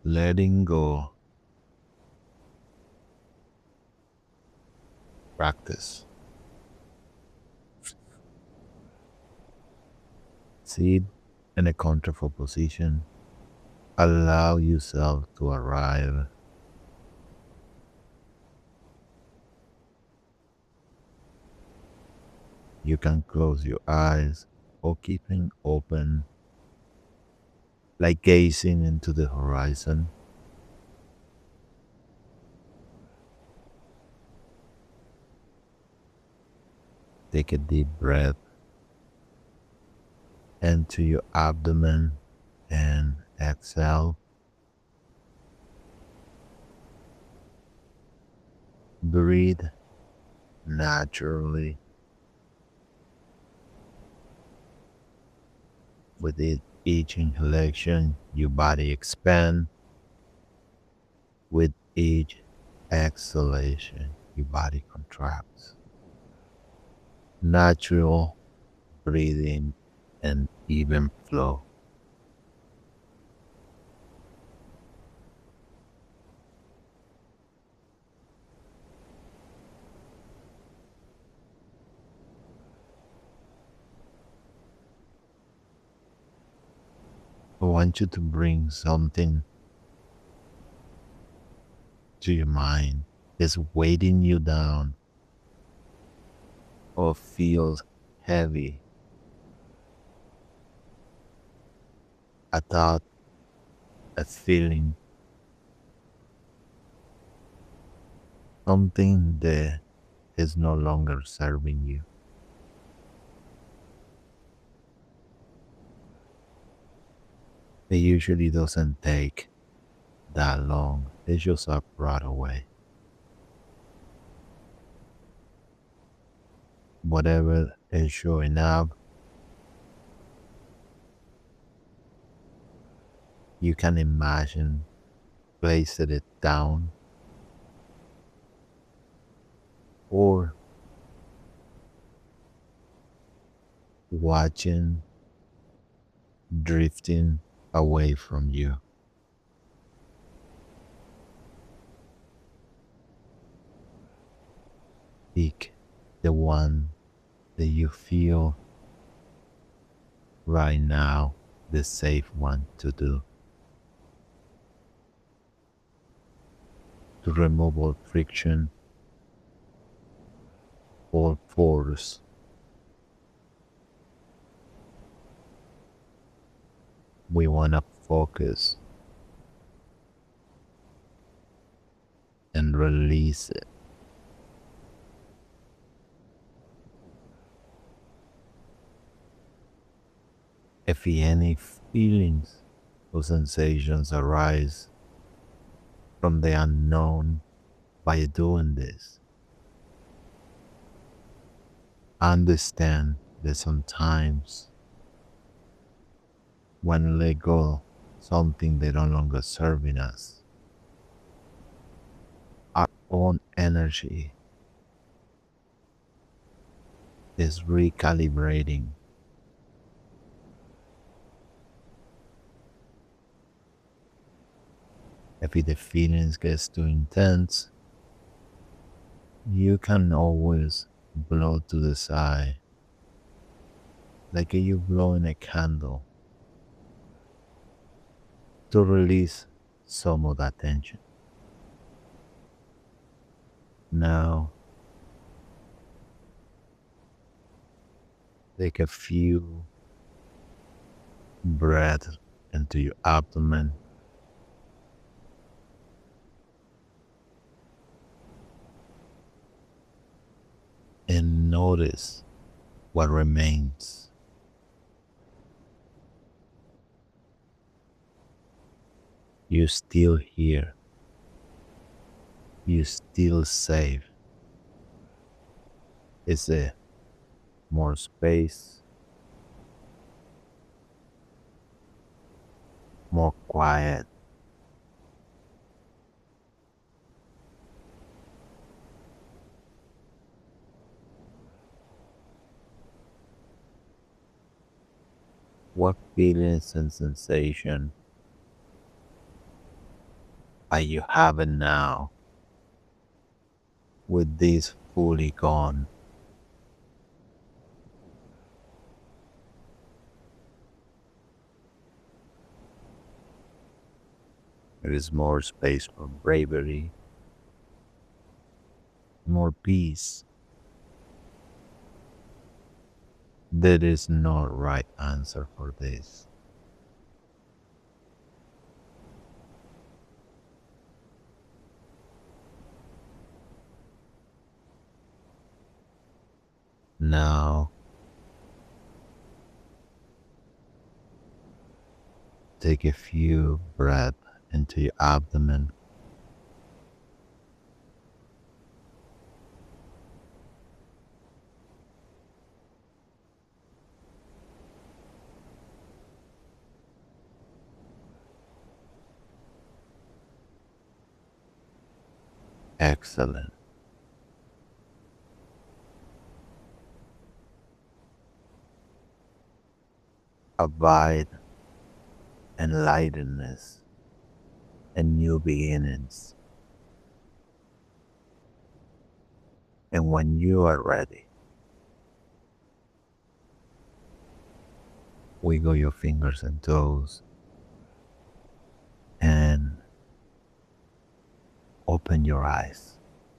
letting go practice. Sit in a comfortable position. Allow yourself to arrive. You can close your eyes or keep them open, like gazing into the horizon. Take a deep breath into your abdomen and exhale. Breathe naturally. With each inhalation, your body expands. With each exhalation, your body contracts. Natural breathing and even flow. I want you to bring something to your mind that's weighting you down or feels heavy. A thought, a feeling, something that is no longer serving you. It usually doesn't take that long. It shows up right away. Whatever is showing up, you can imagine placing it down or watching drifting away from you. Pick the one that you feel right now the safe one to do to remove all friction, all force. We want to focus and release it. If any feelings or sensations arise from the unknown by doing this, understand that sometimes when let go something that no longer serving us, our own energy is recalibrating. If the feelings gets too intense, you can always blow to the side, like you blowing a candle to release some of that tension. Now, take a few breaths into your abdomen and notice what remains. You're still here. You're still safe. Is there more space, more quiet? What feelings and sensation You have it now with this fully gone. There is more space for bravery, more peace. There is no right answer for this. Now, take a few breaths into your abdomen. Excellent. Abide in lightness and new beginnings. And when you are ready, wiggle your fingers and toes and open your eyes.